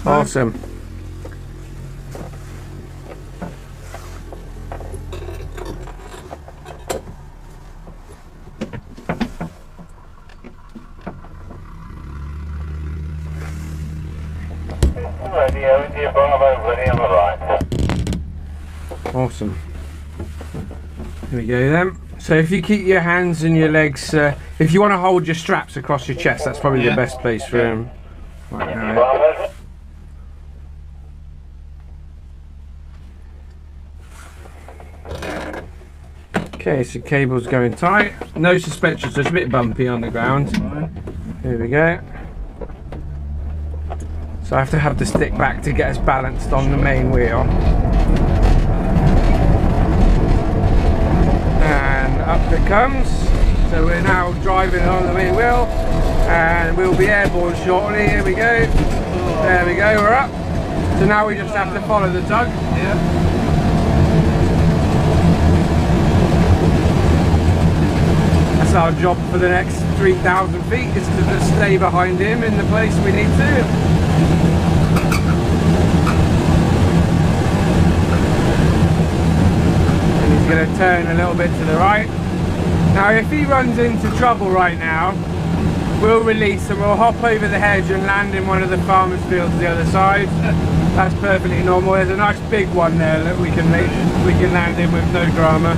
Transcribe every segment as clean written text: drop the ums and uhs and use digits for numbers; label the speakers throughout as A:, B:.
A: Awesome.
B: Radio India Bravo, ready on the right.
A: Awesome. Here we go then. So if you keep your hands and your legs, if you want to hold your straps across your chest, that's probably the best place for them. Right now. Okay, so cable's going tight. No suspension, so it's a bit bumpy on the ground. Here we go. So I have to have the stick back to get us balanced on the main wheel. And up it comes. So we're now driving on the main wheel and we'll be airborne shortly. Here we go. There we go, we're up. So now we just have to follow the tug. Yeah. That's our job for the next 3,000 feet, is to just stay behind him in the place we need to. Going to turn a little bit to the right. Now if he runs into trouble right now, we'll release and we'll hop over the hedge and land in one of the farmers' fields the other side. That's perfectly normal. There's a nice big one there that we can land in with no drama.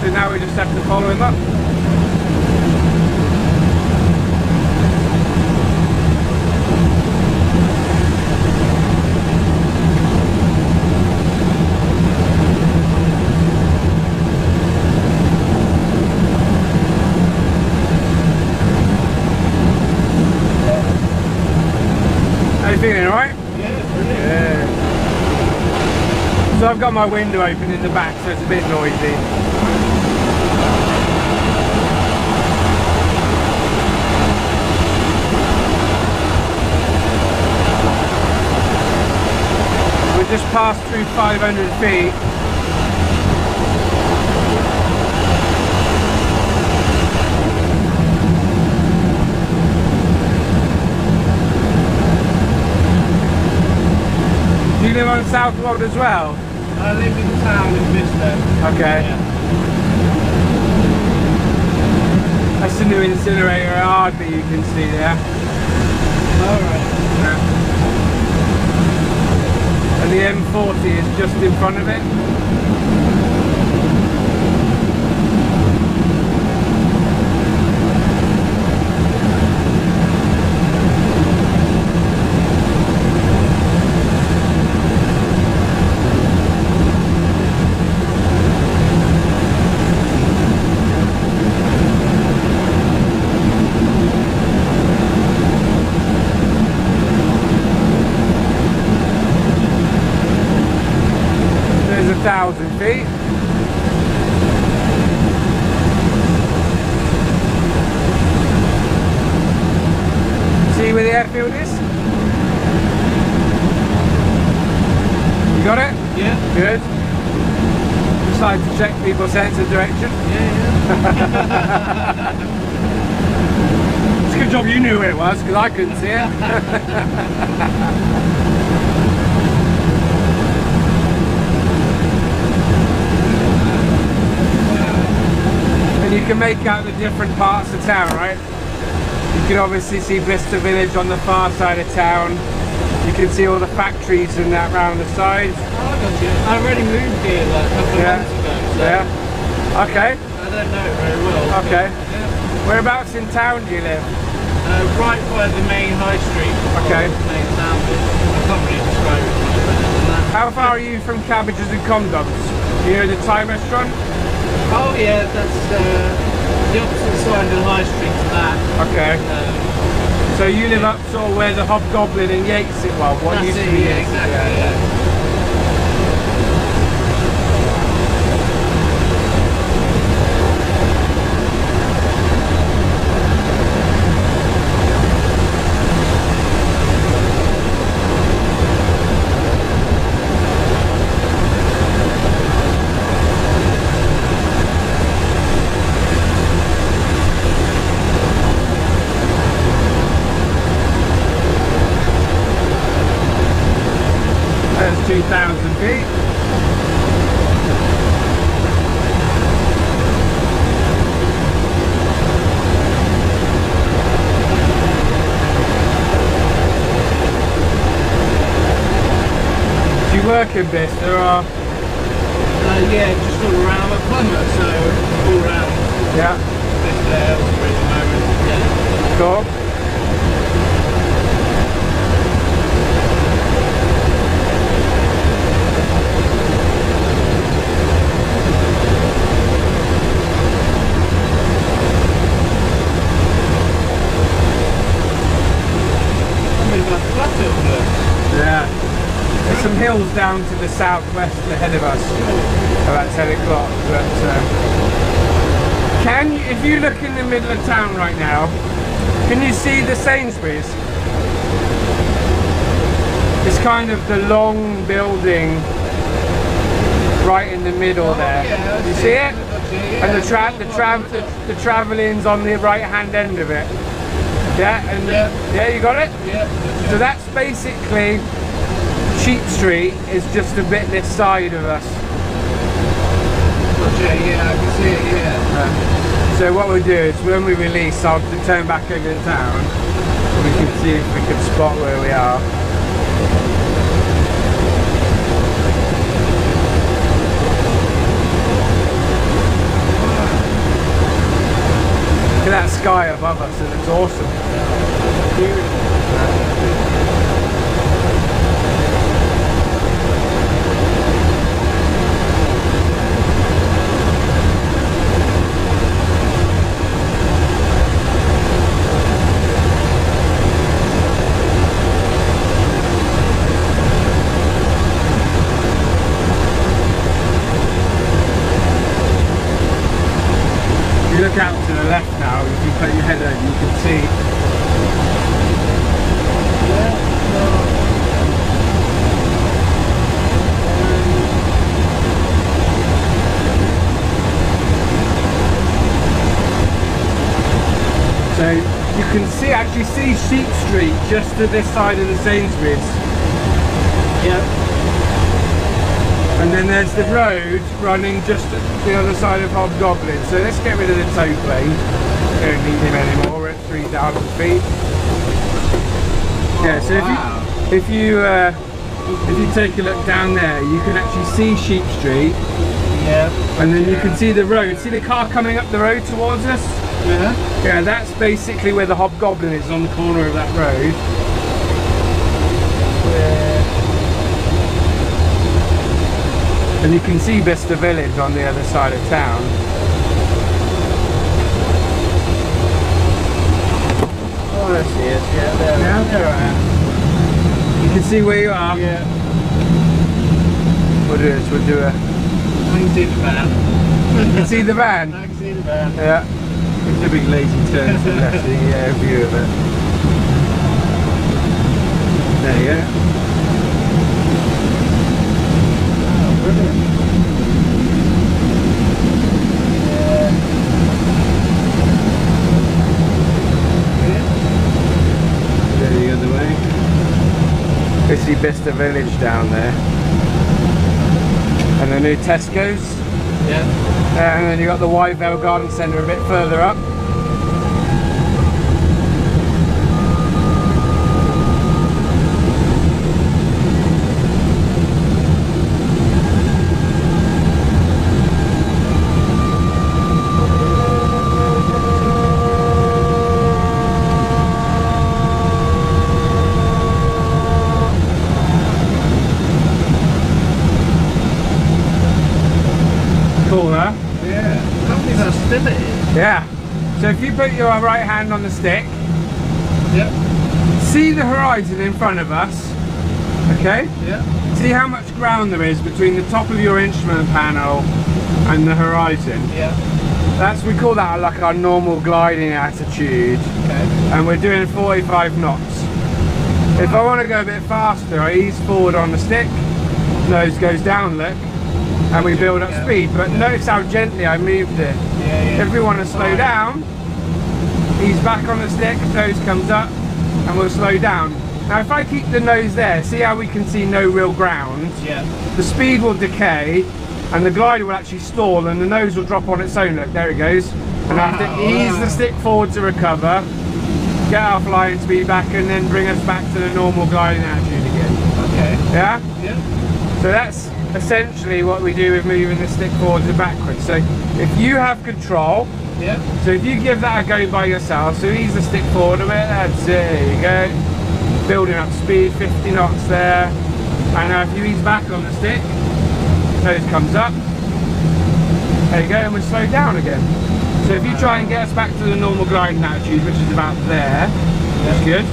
A: So now we just have to follow him up. How you feeling, alright?
C: Yeah, brilliant.
A: Yeah. So I've got my window open in the back, so it's a bit noisy. Just passed through 500 feet. Do you live on South Road as well?
C: I live in town in Bicester.
A: Okay.
C: Yeah.
A: That's the new incinerator at Ardby you can see there.
C: Alright.
A: Yeah. And the M40 is just in front of it. There's 1,000 feet. See where the airfield is? You got it?
C: Yeah.
A: Good. Just like to check people's sense of direction.
C: Yeah.
A: It's a good job you knew where it was, because I couldn't see it. And you can make out the different parts of town, right? You can obviously see Bicester village on the far side of town. You can see all the factories and that round the sides.
C: I already moved here like a couple of months ago. So
A: yeah. Okay.
C: I don't know it very well.
A: Okay.
C: Yeah.
A: Whereabouts in town do you live?
C: Right by the main high street.
A: Okay.
C: The main town bit. I can't really describe it much better than that.
A: How far are you from Cabbages and Condoms? You know the Thai restaurant?
C: Oh yeah, that's the opposite side of the high street to that.
A: Okay. So you live up sort of where the Hobgoblin and Yates it well, what used to be.
C: Yeah, exactly. Yeah.
A: working Bicester or?
C: Yeah, just all around a plumber, so all around
A: Yeah.
C: this Aylesbury at the moment. Yeah.
A: Cool. Yeah. There's some hills down to the southwest ahead of us, about 10 o'clock. But can you, if you look in the middle of town right now, can you see the Sainsbury's? It's kind of the long building right in the middle there.
C: Yeah,
A: you see it? And the travelling's on the right hand end of it. Yeah, and yeah, you got it?
C: Yeah.
A: So that's basically Sheep Street is just a bit this side of us.
C: Okay, yeah, I can see it, yeah.
A: So what we'll do is when we release, I'll turn back over to town and we can see if we can spot where we are. Look at that sky above us, and it's awesome. If you look out to the left now, if you put your head over, you can see. So you can see, actually see Sheep Street just to this side of the Sainsbury's.
C: Yep.
A: And then there's the road running just at the other side of Hobgoblin. So let's get rid of the tow plane. Don't need him anymore. We're at 3,000 feet. Yeah. So if you take a look down there, you can actually see Sheep Street.
C: Yeah.
A: And then you can see the road. See the car coming up the road towards us?
C: Yeah.
A: Yeah, that's basically where the Hobgoblin is, on the corner of that road. And you can see Bicester Village on the other side of town.
C: Oh, I see it. Yeah, there I am.
A: You can see where you are.
C: Yeah.
A: We'll do this, we'll do a...
C: I can see the van.
A: You can see the van?
C: I can see the van.
A: Yeah. It's a big lazy turn to the left, so you get a view of it. There you go.
C: Oh, brilliant.
A: Go the other way. You see Bicester Village down there. And the new Tesco's.
C: Yeah.
A: And then you got the Wyvale Garden Centre a bit further up. Cool, huh?
C: Yeah. Lovely versatility.
A: Yeah. So if you put your right hand on the stick,
C: Yep.
A: see the horizon in front of us, okay?
C: Yeah.
A: See how much ground there is between the top of your instrument panel and the horizon.
C: Yeah.
A: We call that like our normal gliding attitude,
C: Okay.
A: and we're doing 45 knots. If I want to go a bit faster, I ease forward on the stick, nose goes down, look, and we build up speed. But notice how gently I moved it.
C: Yeah.
A: If we want to slow down, ease back on the stick, nose comes up, and we'll slow down. Now if I keep the nose there, see how we can see no real ground?
C: Yeah.
A: The speed will decay, and the glider will actually stall, and the nose will drop on its own. Look, there it goes. And I have to ease the stick forward to recover, get our flying speed back, and then bring us back to the normal gliding attitude again.
C: Okay.
A: Yeah?
C: Yeah.
A: So that's essentially what we do with moving the stick forwards and backwards. So if you have control,
C: Yeah.
A: so if you give that a go by yourself, so ease the stick forward a bit, that's it, there you go. Building up speed, 50 knots there. And now if you ease back on the stick, nose comes up. There you go, and we'll slow down again. So if you try and get us back to the normal gliding attitude, which is about there, that's good.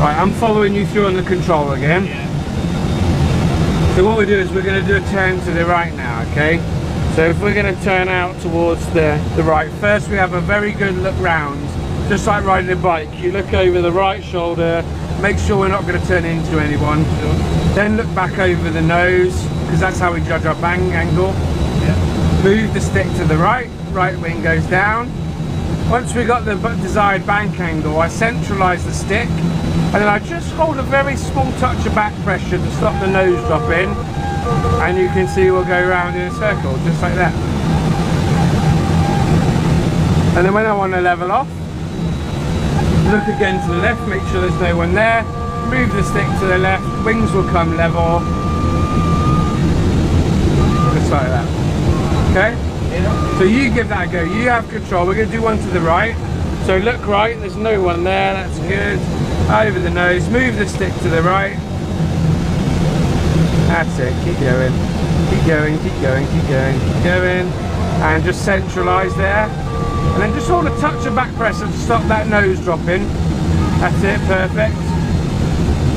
A: Right, I'm following you through on the control again.
C: Yeah.
A: So what we do is we're going to do a turn to the right now, okay? So if we're going to turn out towards the right, first we have a very good look round, just like riding a bike. You look over the right shoulder, make sure we're not going to turn into anyone. Then look back over the nose, because that's how we judge our bang angle.
C: Yeah.
A: Move the stick to the right, right wing goes down. Once we got the desired bank angle, I centralise the stick, and then I just hold a very small touch of back pressure to stop the nose dropping, and you can see we'll go around in a circle, just like that. And then when I want to level off, look again to the left, make sure there's no one there, move the stick to the left, wings will come level, just like that. Okay?
C: Yeah.
A: So you give that a go, you have control. We're going to do one to the right. So look right, there's no one there, that's good. Over the nose, move the stick to the right. That's it, keep going. Keep going, keep going, keep going, keep going. And just centralise there. And then just hold a touch of back pressure to stop that nose dropping. That's it, perfect.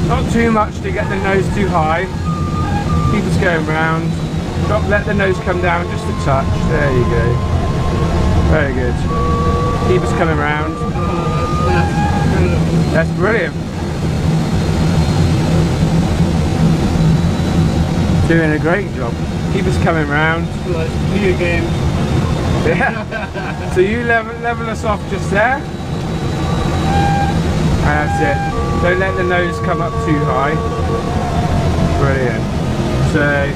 A: Not too much to get the nose too high. Keep us going round. Drop, let the nose come down just a touch. There you go. Very good. Keep us coming round. That's brilliant. Doing a great job. Keep us coming round.
C: Like video games.
A: Yeah. So you level us off just there. That's it. Don't let the nose come up too high. Brilliant. So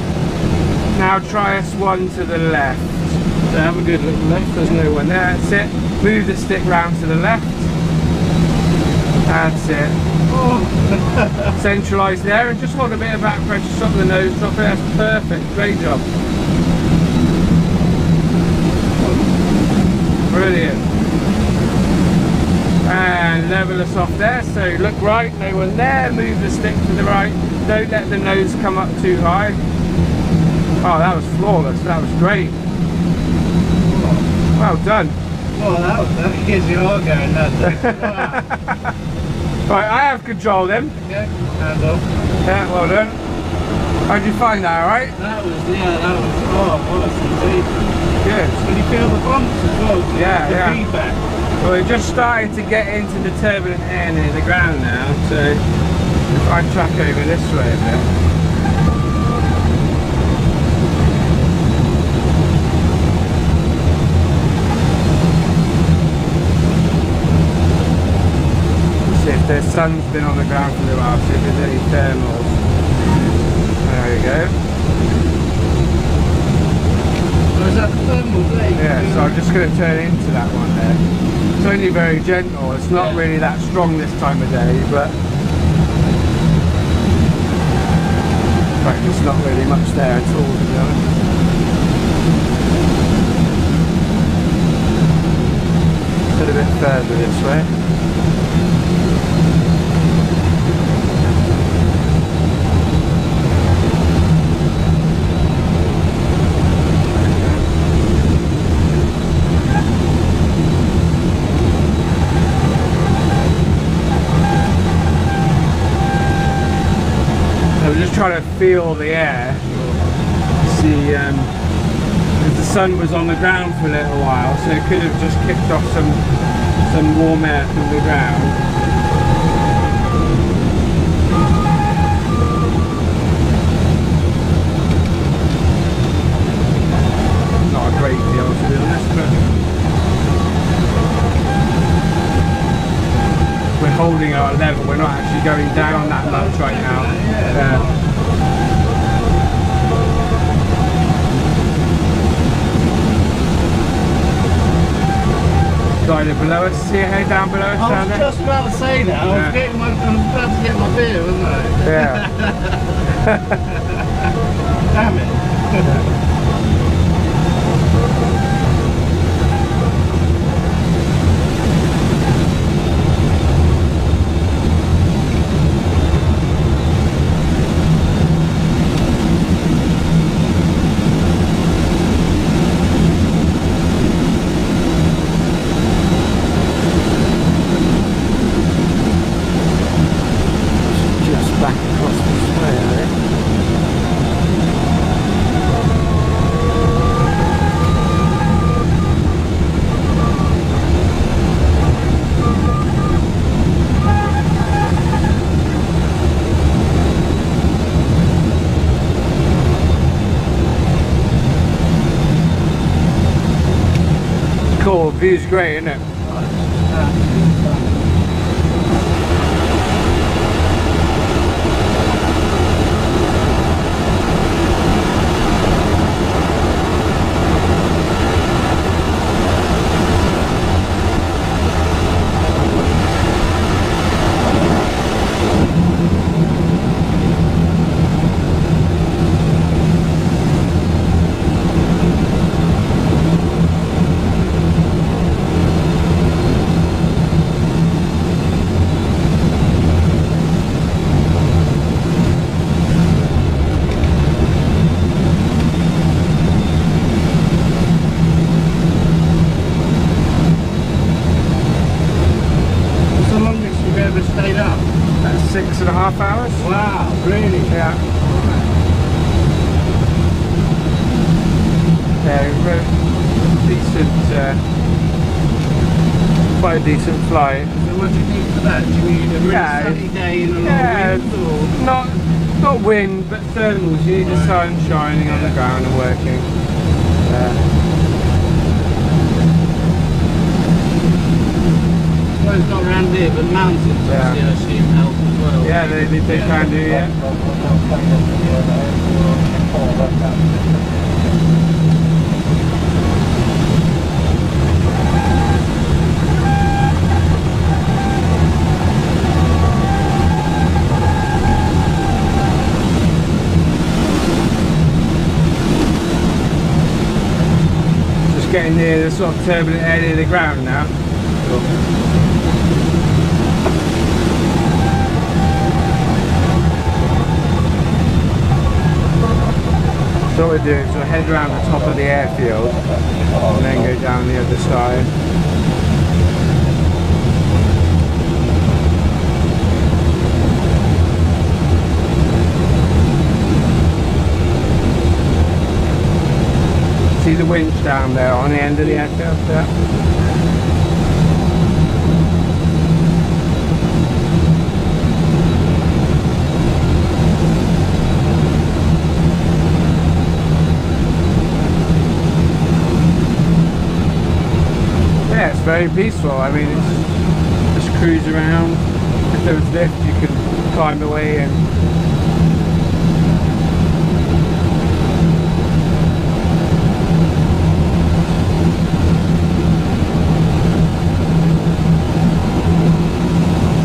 A: now try us one to the left. So have a good look left, there's no one there, that's it. Move the stick round to the left. That's it. Oh. Centralise there and just hold a bit of back pressure, stop the nose drop it, that's perfect, great job. Brilliant. And level us off there, so look right, no one there, move the stick to the right, don't let the nose come up too high. Oh, that was flawless, that was great. Well done.
C: Oh, that gives you all going, doesn't it? Wow.
A: Right, I have control then.
C: Okay, hands off.
A: Yeah, well done. How'd you find that, alright?
C: That was, oh, what indeed.
A: Good.
C: Can you feel the bumps as well?
A: Yeah,
C: the
A: yeah.
C: feedback.
A: Well, we're just starting to get into the turbulent air near the ground now, so if I track over this way a bit. If the sun's been on the ground for a while, see if there's any thermals. There we go.
C: Oh, is that the thermal there?
A: Yeah, so I'm just going to turn into that one there. It's only very gentle, it's not really that strong this time of day, but in fact there's not really much there at all, to be honest. A little bit further this way. Trying to feel the air, see, because the sun was on the ground for a little while, so it could have just kicked off some warm air from the ground. Not a great deal, to be honest, but we're holding our level, we're not actually going down that much right now. Glider below us, see a head down below us down there?
C: I was just about to say that, I was about to get my beer, wasn't I?
A: Yeah.
C: Damn it.
A: Just back across this way, I think. Cool, view's great, isn't it?
C: Stayed up.
A: That's 6.5 hours.
C: Wow, really?
A: Yeah. Yeah, decent, quite a decent flight.
C: So what do you need for that? Do you need a really sunny day and a lot of wind? Or?
A: Not wind, but thermals. You need the sun shining on the ground and working.
C: It's not around here, but mountains obviously I assume help as well.
A: Yeah, they can do, yeah. Just getting near the sort of turbulent area of the ground now. Cool. So what we're doing is we'll head around the top of the airfield and then go down the other side. See the winch down there on the end of the airfield there? Yeah, it's very peaceful. I mean, it's just cruise around. If there was lift, you can climb away and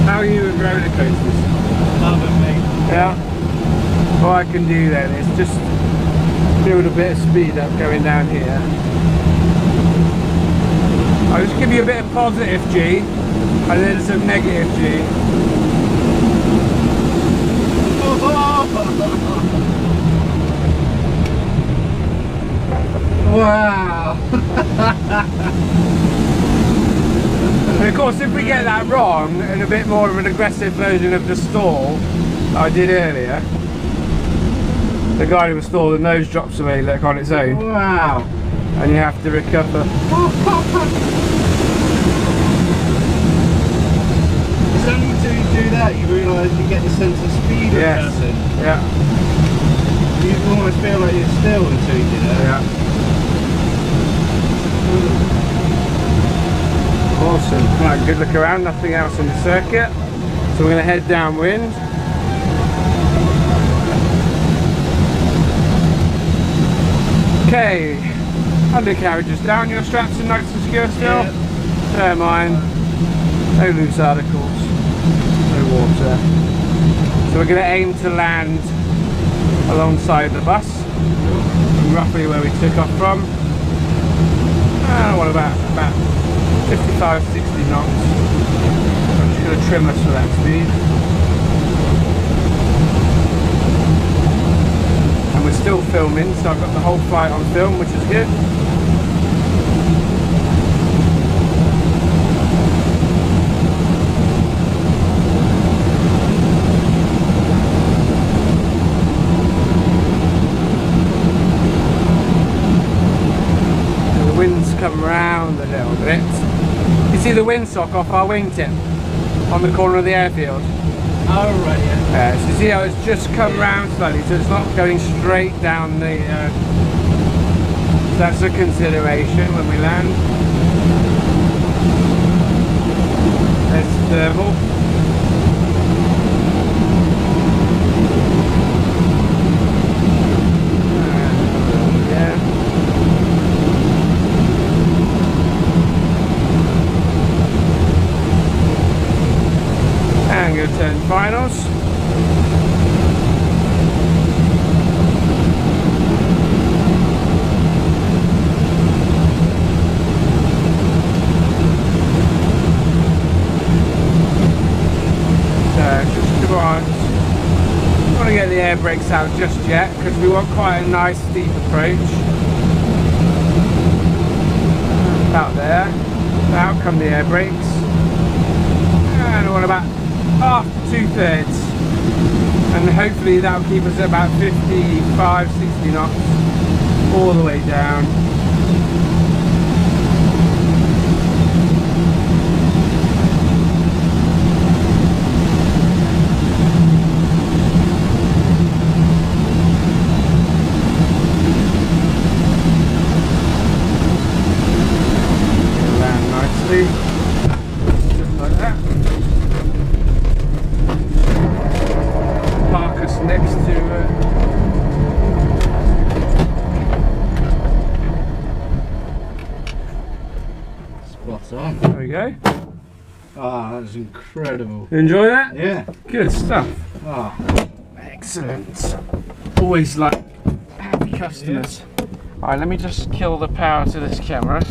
A: how are you with roller coasters?
C: Love it, mate.
A: Yeah. All I can do then is just build a bit of speed up going down here. I'll just give you a bit of positive G and then some negative G.
C: Wow!
A: And of course, if we get that wrong and a bit more of an aggressive version of the stall I did earlier, the guy who was stalled, the nose drops away like on its own.
C: Wow!
A: And you have to recover.
C: It's only until you do that you realise you get the sense of speed of passing.
A: Yeah.
C: You almost feel like you're still until you do that.
A: Yeah. Awesome. Right, good look around, nothing else in the circuit. So we're going to head downwind. Okay, undercarriage is down, your straps are nice and secure still.
C: Yeah.
A: They're mine. No loose articles, no water. So we're going to aim to land alongside the bus. roughly where we took off from. What about 55, 60 knots. I'm just going to trim us for that speed. And we're still filming, so I've got the whole flight on film, which is good. Come round a little bit. You see the windsock off our wingtip on the corner of the airfield?
C: Oh right, yeah.
A: So you see how it's just come round slightly, so it's not going straight down the... that's a consideration when we land. There's thermal. Turn finals. So just come on. I don't want to get the air brakes out just yet because we want quite a nice steep approach. About there. Out come the air brakes. And what about half to 2/3, and hopefully that'll keep us at about 55, 60 knots all the way down. Land nicely, just like that. Next to
C: spot on.
A: there we go.
C: Ah, that's incredible.
A: You enjoy that?
C: Yeah.
A: Good stuff.
C: Ah,
A: Excellent. Always like happy customers. Alright, let me just kill the power to this camera.